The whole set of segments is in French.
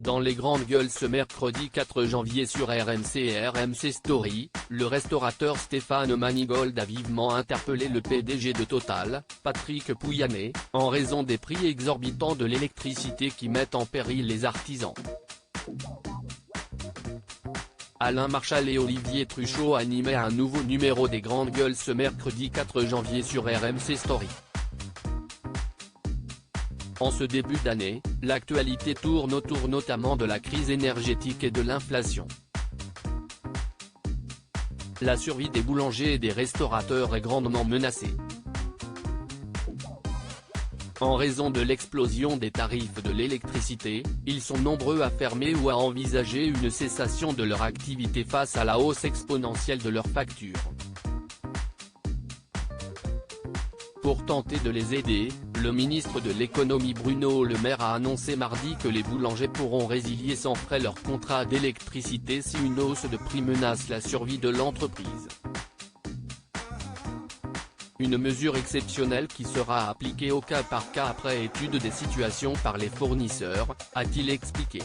Dans les grandes gueules ce mercredi 4 janvier sur RMC et RMC Story, le restaurateur Stéphane Manigold a vivement interpellé le PDG de Total, Patrick Pouyanné, en raison des prix exorbitants de l'électricité qui mettent en péril les artisans. Alain Marchal et Olivier Truchot animaient un nouveau numéro des grandes gueules ce mercredi 4 janvier sur RMC Story. En ce début d'année, l'actualité tourne autour notamment de la crise énergétique et de l'inflation. La survie des boulangers et des restaurateurs est grandement menacée. En raison de l'explosion des tarifs de l'électricité, ils sont nombreux à fermer ou à envisager une cessation de leur activité face à la hausse exponentielle de leurs factures. Pour tenter de les aider, le ministre de l'économie Bruno Le Maire a annoncé mardi que les boulangers pourront résilier sans frais leur contrat d'électricité si une hausse de prix menace la survie de l'entreprise. Une mesure exceptionnelle qui sera appliquée au cas par cas après étude des situations par les fournisseurs, a-t-il expliqué.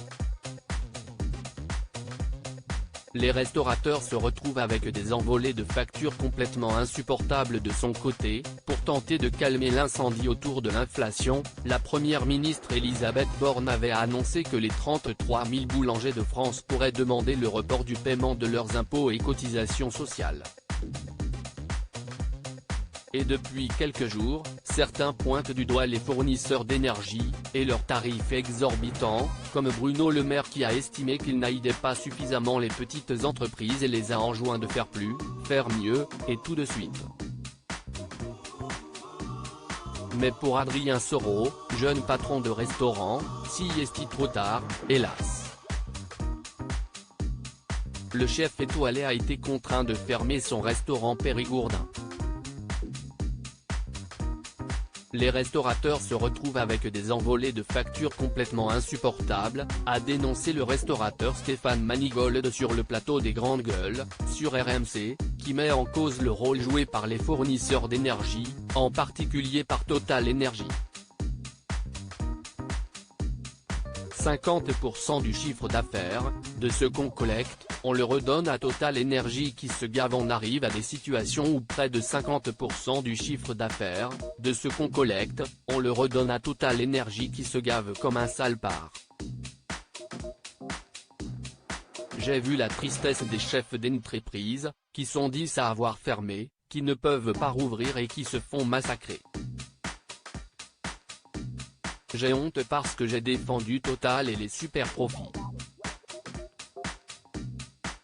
Les restaurateurs se retrouvent avec des envolées de factures complètement insupportables de son côté. Pour tenter de calmer l'incendie autour de l'inflation, la première ministre Elisabeth Borne avait annoncé que les 33 000 boulangers de France pourraient demander le report du paiement de leurs impôts et cotisations sociales. Et depuis quelques jours, certains pointent du doigt les fournisseurs d'énergie, et leurs tarifs exorbitants, comme Bruno Le Maire qui a estimé qu'ils n'aidaient pas suffisamment les petites entreprises et les a enjoints de faire plus, faire mieux, et tout de suite. Mais pour Adrien Soro, jeune patron de restaurant, si est-il trop tard, hélas. Le chef étoilé a été contraint de fermer son restaurant périgourdin. Les restaurateurs se retrouvent avec des envolées de factures complètement insupportables, a dénoncé le restaurateur Stéphane Manigold sur le plateau des grandes gueules, sur RMC, qui met en cause le rôle joué par les fournisseurs d'énergie, en particulier par Total Énergie. 50% du chiffre d'affaires, de ce qu'on collecte, on le redonne à Total Énergie qui se gave. On arrive à des situations où près de 50% du chiffre d'affaires, de ce qu'on collecte, on le redonne à Total Énergie qui se gave comme un salopard. J'ai vu la tristesse des chefs d'entreprise, qui sont 10 à avoir fermé, qui ne peuvent pas rouvrir et qui se font massacrer. J'ai honte parce que j'ai défendu Total et les super profits.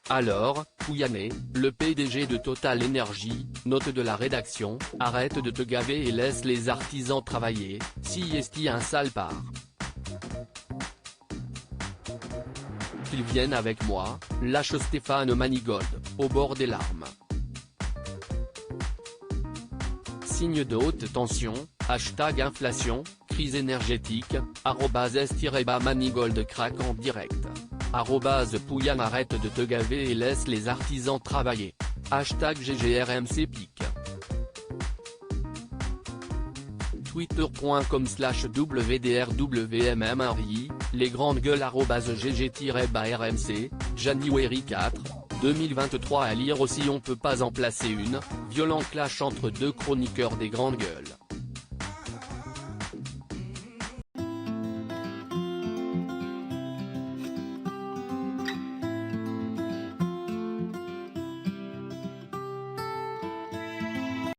Alors, Pouyanné, le PDG de Total Énergie, note de la rédaction, arrête de te gaver et laisse les artisans travailler, si est-il un salopard. Qu'ils viennent avec moi, lâche Stéphane Manigold, au bord des larmes. Signe de haute tension, #inflation, crise énergétique, @s-manigold craque en direct. @Pouyanné arrête de te gaver et laisse les artisans travailler. #GGRMC pique. Twitter.com/WDRWMMRI, les grandes gueules @GG-RMC, January 4, 2023 à lire aussi. On peut pas en placer une, violent clash entre deux chroniqueurs des grandes gueules.